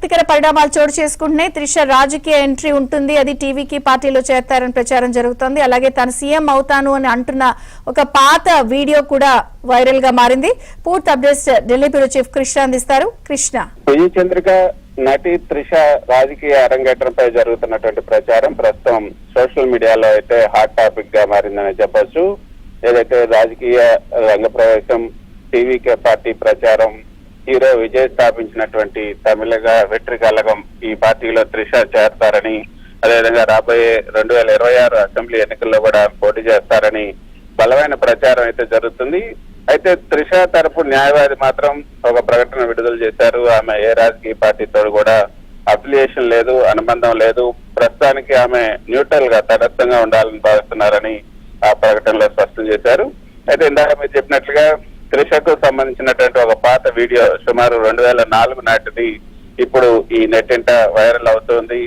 ఆసక్తికర పరిణామాలు చోటు చేసుకుంటున్నాయి. త్రిష రాజకీయ ఎంట్రీ ఉంటుంది, అది టీవీకి పార్టీలో చేరతారని ప్రచారం జరుగుతోంది. అలాగే తాను సీఎం అవుతాను అని అంటున్న ఒక పాత వీడియో కూడా వైరల్ గా మారింది. పూర్తి updates Delhi bureau chief Krishna అందిస్తారు. కృష్ణ. విజయ చంద్రిక నటి త్రిష రాజకీయ అరంగేట్రంపై జరుగుతున్నటువంటి ప్రచారం ప్రస్తుతం సోషల్ మీడియాలో అయితే హాట్ టాపిక్ గా మారిందని చెప్పొచ్చు. ఏదైతే రాజకీయ రంగ ప్రవేశం, టీవీకే పార్టీ ప్రచారం, హీరో విజయ్ స్థాపించినటువంటి తమిళగా వెట్రి కళగం ఈ పార్టీలో త్రిష చేరతారని, అదేవిధంగా రాబోయే 2026 అసెంబ్లీ ఎన్నికల్లో కూడా పోటీ చేస్తారని బలమైన ప్రచారం అయితే జరుగుతుంది. అయితే త్రిష తరపు న్యాయవాది మాత్రం ఒక ప్రకటన విడుదల చేశారు. ఆమె ఏ రాజకీయ పార్టీతో కూడా అఫిలియేషన్ లేదు, అనుబంధం లేదు, ప్రస్తుతానికి ఆమె న్యూట్రల్ గా తటస్థంగా ఉండాలని భావిస్తున్నారని ఆ ప్రకటనలో స్పష్టం చేశారు. అయితే ఇందాక మీరు చెప్పినట్లుగా త్రిషకు సంబంధించినటువంటి ఒక పాత వీడియో సుమారు 2004 నాటిది ఇప్పుడు ఈ నెట్టింట వైరల్ అవుతుంది.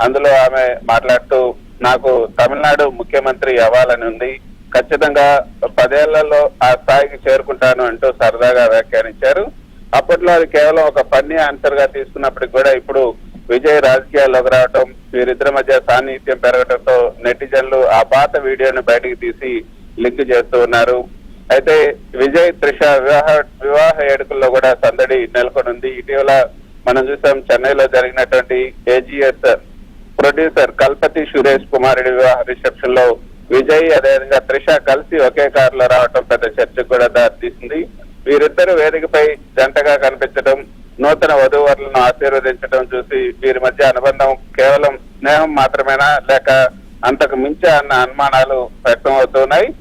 అందులో ఆమె మాట్లాడుతూ, నాకు తమిళనాడు ముఖ్యమంత్రి అవ్వాలని ఉంది, ఖచ్చితంగా 10 ఏళ్లలో ఆ స్థాయికి చేరుకుంటాను అంటూ సరదాగా వ్యాఖ్యానించారు. అప్పట్లో అది కేవలం ఒక ఫన్నీ ఆన్సర్ గా తీసుకున్నప్పటికి కూడా ఇప్పుడు విజయ్ రాజకీయాల్లోకి రావటం, వీరిద్దరి మధ్య సాన్నిహిత్యం పెరగడంతో నెటిజన్లు ఆ పాత వీడియోని బయటకు తీసి లింక్ చేస్తూ ఉన్నారు. అయితే విజయ్ త్రిష వివాహ వేడుకల్లో కూడా సందడి నెలకొనుంది. ఇటీవల మనం చూసాం చెన్నైలో జరిగినటువంటి ఏజీఎస్ ప్రొడ్యూసర్ కల్పతి సురేష్ కుమారుడి వివాహ రిసెప్షన్ లో విజయ్ అదేవిధంగా త్రిష కలిసి ఒకే కారులో రావడం పెద్ద చర్చకు కూడా దారితీసింది. వీరిద్దరు వేదికపై జంటగా కనిపించడం, నూతన వధూవరులను ఆశీర్వదించడం చూసి వీరి మధ్య అనుబంధం కేవలం స్నేహం మాత్రమేనా లేక అంతకు మించా అన్న అనుమానాలు వ్యక్తం అవుతున్నాయి.